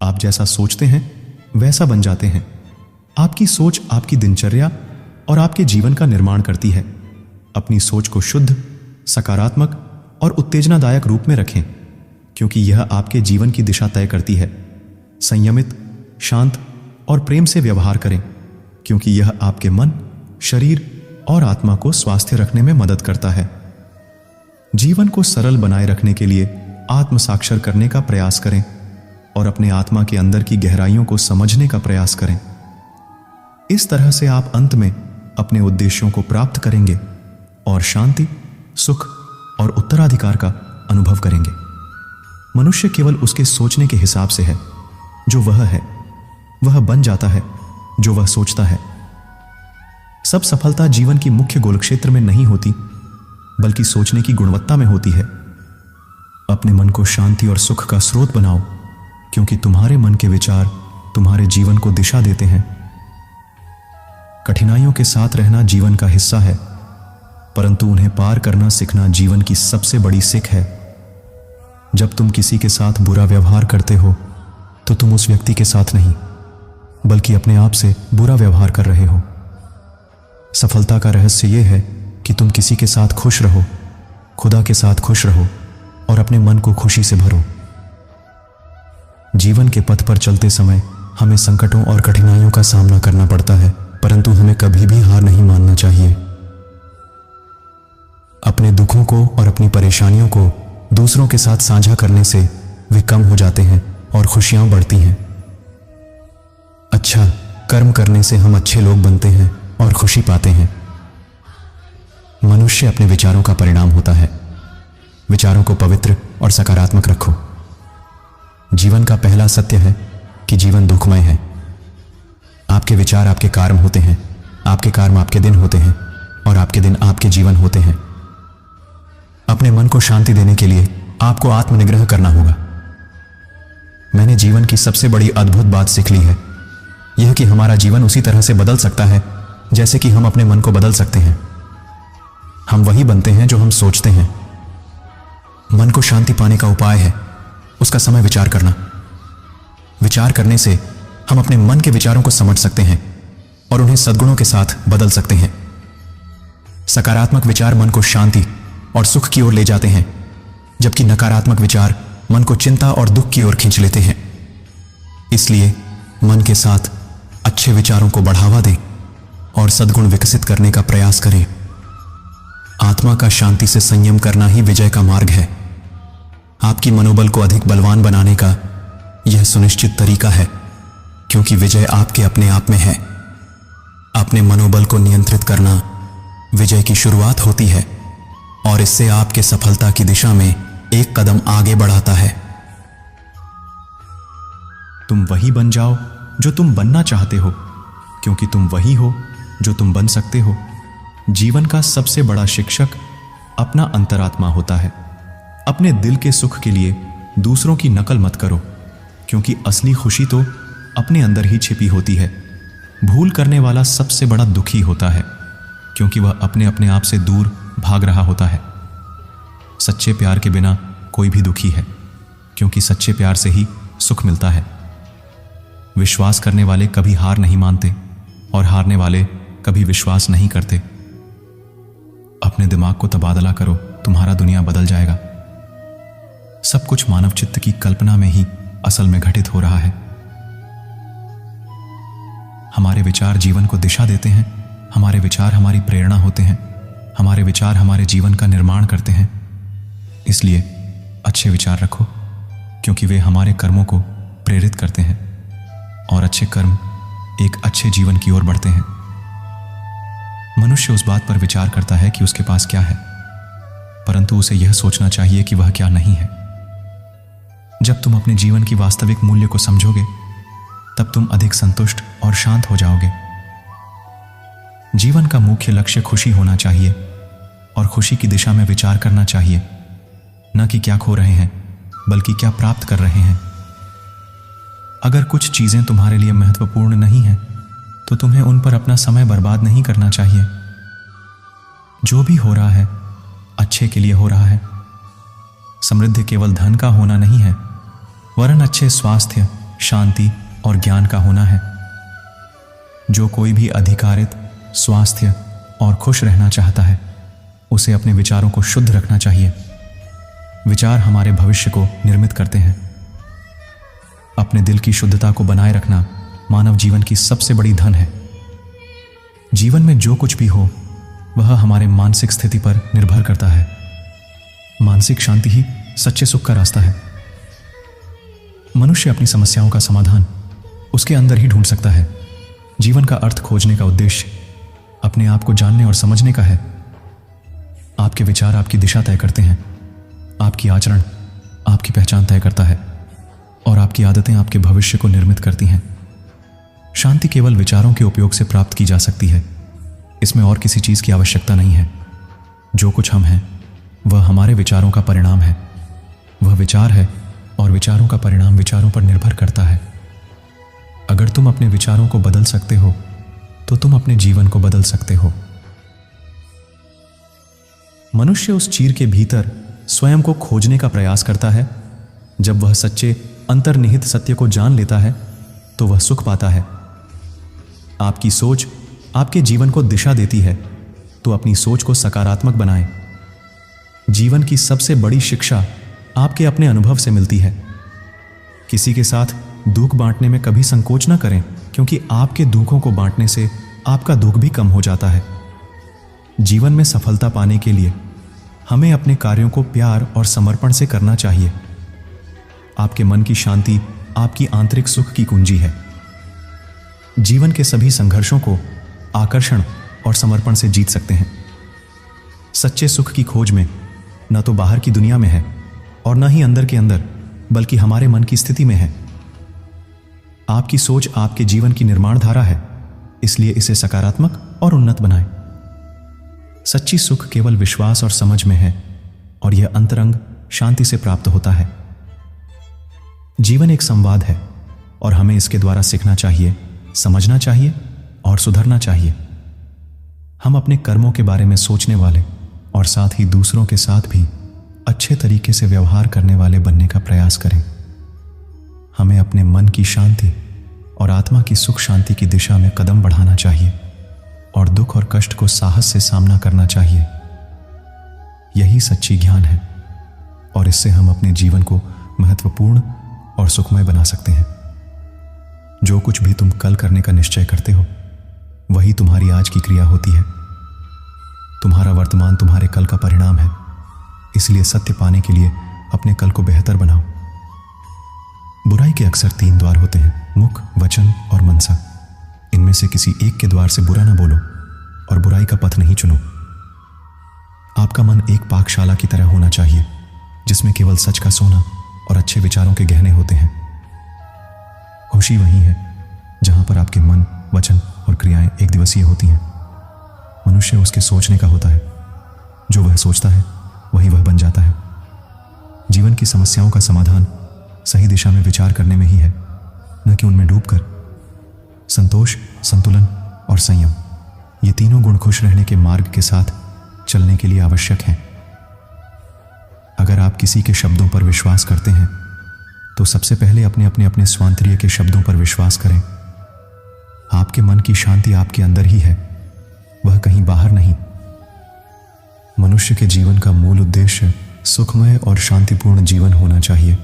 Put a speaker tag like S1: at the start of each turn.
S1: आप जैसा सोचते हैं वैसा बन जाते हैं। आपकी सोच आपकी दिनचर्या और आपके जीवन का निर्माण करती है। अपनी सोच को शुद्ध, सकारात्मक और उत्तेजनादायक रूप में रखें, क्योंकि यह आपके जीवन की दिशा तय करती है। संयमित, शांत और प्रेम से व्यवहार करें, क्योंकि यह आपके मन, शरीर और आत्मा को स्वस्थ रखने में मदद करता है। जीवन को सरल बनाए रखने के लिए आत्म साक्षर करने का प्रयास करें और अपने आत्मा के अंदर की गहराइयों को समझने का प्रयास करें। इस तरह से आप अंत में अपने उद्देश्यों को प्राप्त करेंगे और शांति, सुख और उत्तराधिकार का अनुभव करेंगे। मनुष्य केवल उसके सोचने के हिसाब से है। जो वह है वह बन जाता है जो वह सोचता है। सब सफलता जीवन की मुख्य गोल क्षेत्र में नहीं होती, बल्कि सोचने की गुणवत्ता में होती है। अपने मन को शांति और सुख का स्रोत बनाओ, क्योंकि तुम्हारे मन के विचार तुम्हारे जीवन को दिशा देते हैं। कठिनाइयों के साथ रहना जीवन का हिस्सा है, परंतु उन्हें पार करना सीखना जीवन की सबसे बड़ी सीख है। जब तुम किसी के साथ बुरा व्यवहार करते हो तो तुम उस व्यक्ति के साथ नहीं, बल्कि अपने आप से बुरा व्यवहार कर रहे हो। सफलता का रहस्य यह है कि तुम किसी के साथ खुश रहो, खुदा के साथ खुश रहो और अपने मन को खुशी से भरो। जीवन के पथ पर चलते समय हमें संकटों और कठिनाइयों का सामना करना पड़ता है, परंतु हमें कभी भी हार नहीं मानना चाहिए। अपने दुखों को और अपनी परेशानियों को दूसरों के साथ साझा करने से वे कम हो जाते हैं और खुशियां बढ़ती हैं। अच्छा कर्म करने से हम अच्छे लोग बनते हैं और खुशी पाते हैं। मनुष्य अपने विचारों का परिणाम होता है। विचारों को पवित्र और सकारात्मक रखो। जीवन का पहला सत्य है कि जीवन दुखमय है। आपके विचार आपके कर्म होते हैं, आपके कर्म आपके दिन होते हैं और आपके दिन आपके जीवन होते हैं। अपने मन को शांति देने के लिए आपको आत्मनिग्रह करना होगा। मैंने जीवन की सबसे बड़ी अद्भुत बात सीख ली है, यह कि हमारा जीवन उसी तरह से बदल सकता है जैसे कि हम अपने मन को बदल सकते हैं। हम वही बनते हैं जो हम सोचते हैं। मन को शांति पाने का उपाय है उसका समय विचार करना। विचार करने से हम अपने मन के विचारों को समझ सकते हैं और उन्हें सद्गुणों के साथ बदल सकते हैं। सकारात्मक विचार मन को शांति और सुख की ओर ले जाते हैं, जबकि नकारात्मक विचार मन को चिंता और दुख की ओर खींच लेते हैं। इसलिए मन के साथ अच्छे विचारों को बढ़ावा दें और सद्गुण विकसित करने का प्रयास करें। आत्मा का शांति से संयम करना ही विजय का मार्ग है। आपकी मनोबल को अधिक बलवान बनाने का यह सुनिश्चित तरीका है, क्योंकि विजय आपके अपने आप में है। अपने मनोबल को नियंत्रित करना विजय की शुरुआत होती है और इससे आपके सफलता की दिशा में एक कदम आगे बढ़ाता है। तुम वही बन जाओ जो तुम बनना चाहते हो, क्योंकि तुम वही हो जो तुम बन सकते हो। जीवन का सबसे बड़ा शिक्षक अपना अंतरात्मा होता है। अपने दिल के सुख के लिए दूसरों की नकल मत करो, क्योंकि असली खुशी तो अपने अंदर ही छिपी होती है। भूल करने वाला सबसे बड़ा दुखी होता है, क्योंकि वह अपने अपने आप से दूर भाग रहा होता है। सच्चे प्यार के बिना कोई भी दुखी है, क्योंकि सच्चे प्यार से ही सुख मिलता है। विश्वास करने वाले कभी हार नहीं मानते और हारने वाले कभी विश्वास नहीं करते। अपने दिमाग को तबादला करो, तुम्हारा दुनिया बदल जाएगा। सब कुछ मानव चित्त की कल्पना में ही असल में घटित हो रहा है। हमारे विचार जीवन को दिशा देते हैं। हमारे विचार हमारी प्रेरणा होते हैं। हमारे विचार हमारे जीवन का निर्माण करते हैं। इसलिए अच्छे विचार रखो, क्योंकि वे हमारे कर्मों को प्रेरित करते हैं और अच्छे कर्म एक अच्छे जीवन की ओर बढ़ते हैं। मनुष्य उस बात पर विचार करता है कि उसके पास क्या है, परंतु उसे यह सोचना चाहिए कि वह क्या नहीं है। जब तुम अपने जीवन की वास्तविक मूल्य को समझोगे, तब तुम अधिक संतुष्ट और शांत हो जाओगे। जीवन का मुख्य लक्ष्य खुशी होना चाहिए और खुशी की दिशा में विचार करना चाहिए, न कि क्या खो रहे हैं, बल्कि क्या प्राप्त कर रहे हैं। अगर कुछ चीजें तुम्हारे लिए महत्वपूर्ण नहीं हैं, तो तुम्हें उन पर अपना समय बर्बाद नहीं करना चाहिए। जो भी हो रहा है अच्छे के लिए हो रहा है। समृद्धि केवल धन का होना नहीं है, वरन अच्छे स्वास्थ्य, शांति और ज्ञान का होना है। जो कोई भी अधिकारित, स्वास्थ्य और खुश रहना चाहता है, उसे अपने विचारों को शुद्ध रखना चाहिए। विचार हमारे भविष्य को निर्मित करते हैं। अपने दिल की शुद्धता को बनाए रखना मानव जीवन की सबसे बड़ी धन है। जीवन में जो कुछ भी हो, वह हमारे मानसिक स्थिति पर निर्भर करता है। मानसिक शांति ही सच्चे सुख का रास्ता है। मनुष्य अपनी समस्याओं का समाधान उसके अंदर ही ढूंढ सकता है। जीवन का अर्थ खोजने का उद्देश्य अपने आप को जानने और समझने का है। आपके विचार आपकी दिशा तय करते हैं। आपकी आचरण आपकी पहचान तय करता है और आपकी आदतें आपके भविष्य को निर्मित करती हैं। शांति केवल विचारों के उपयोग से प्राप्त की जा सकती है। इसमें और किसी चीज की आवश्यकता नहीं है। जो कुछ हम हैं, वह हमारे विचारों का परिणाम है। वह विचार है और विचारों का परिणाम विचारों पर निर्भर करता है। अगर तुम अपने विचारों को बदल सकते हो, तो तुम अपने जीवन को बदल सकते हो। मनुष्य उस चीर के भीतर स्वयं को खोजने का प्रयास करता है। जब वह सच्चे अंतर्निहित सत्य को जान लेता है, तो वह सुख पाता है। आपकी सोच आपके जीवन को दिशा देती है, तो अपनी सोच को सकारात्मक बनाएं। जीवन की सबसे बड़ी शिक्षा आपके अपने अनुभव से मिलती है। किसी के साथ दुख बांटने में कभी संकोच न करें, क्योंकि आपके दुखों को बांटने से आपका दुख भी कम हो जाता है। जीवन में सफलता पाने के लिए हमें अपने कार्यों को प्यार और समर्पण से करना चाहिए। आपके मन की शांति आपकी आंतरिक सुख की कुंजी है। जीवन के सभी संघर्षों को आकर्षण और समर्पण से जीत सकते हैं। सच्चे सुख की खोज में न तो बाहर की दुनिया में है और न ही अंदर के अंदर, बल्कि हमारे मन की स्थिति में है। आपकी सोच आपके जीवन की निर्माण धारा है, इसलिए इसे सकारात्मक और उन्नत बनाएं। सच्ची सुख केवल विश्वास और समझ में है, और यह अंतरंग शांति से प्राप्त होता है। जीवन एक संवाद है और हमें इसके द्वारा सीखना चाहिए, समझना चाहिए और सुधरना चाहिए। हम अपने कर्मों के बारे में सोचने वाले और साथ ही दूसरों के साथ भी अच्छे तरीके से व्यवहार करने वाले बनने का प्रयास करें। हमें अपने मन की शांति और आत्मा की सुख शांति की दिशा में कदम बढ़ाना चाहिए और दुख और कष्ट को साहस से सामना करना चाहिए। यही सच्ची ज्ञान है और इससे हम अपने जीवन को महत्वपूर्ण और सुखमय बना सकते हैं। जो कुछ भी तुम कल करने का निश्चय करते हो, वही तुम्हारी आज की क्रिया होती है। तुम्हारा वर्तमान तुम्हारे कल का परिणाम है। इसलिए सत्य पाने के लिए अपने कल को बेहतर बनाओ। बुराई के अक्सर 3 द्वार होते हैं, मुख, वचन और मनसा। इनमें से किसी एक के द्वार से बुरा ना बोलो और बुराई का पथ नहीं चुनो। आपका मन एक पाकशाला की तरह होना चाहिए, जिसमें केवल सच का सोना और अच्छे विचारों के गहने होते हैं। खुशी वही है जहां पर आपके मन, वचन और क्रियाएं एक दिवसीय होती हैं। मनुष्य उसके सोचने का होता है। जो वह सोचता है वही वह बन जाता है। जीवन की समस्याओं का समाधान सही दिशा में विचार करने में ही है, न कि उनमें डूबकर। संतोष, संतुलन और संयम, ये तीनों गुण खुश रहने के मार्ग के साथ चलने के लिए आवश्यक हैं। अगर आप किसी के शब्दों पर विश्वास करते हैं, तो सबसे पहले अपने स्वांतर्य के शब्दों पर विश्वास करें। आपके मन की शांति आपके अंदर ही है, वह कहीं बाहर नहीं। मनुष्य के जीवन का मूल उद्देश्य सुखमय और शांतिपूर्ण जीवन होना चाहिए।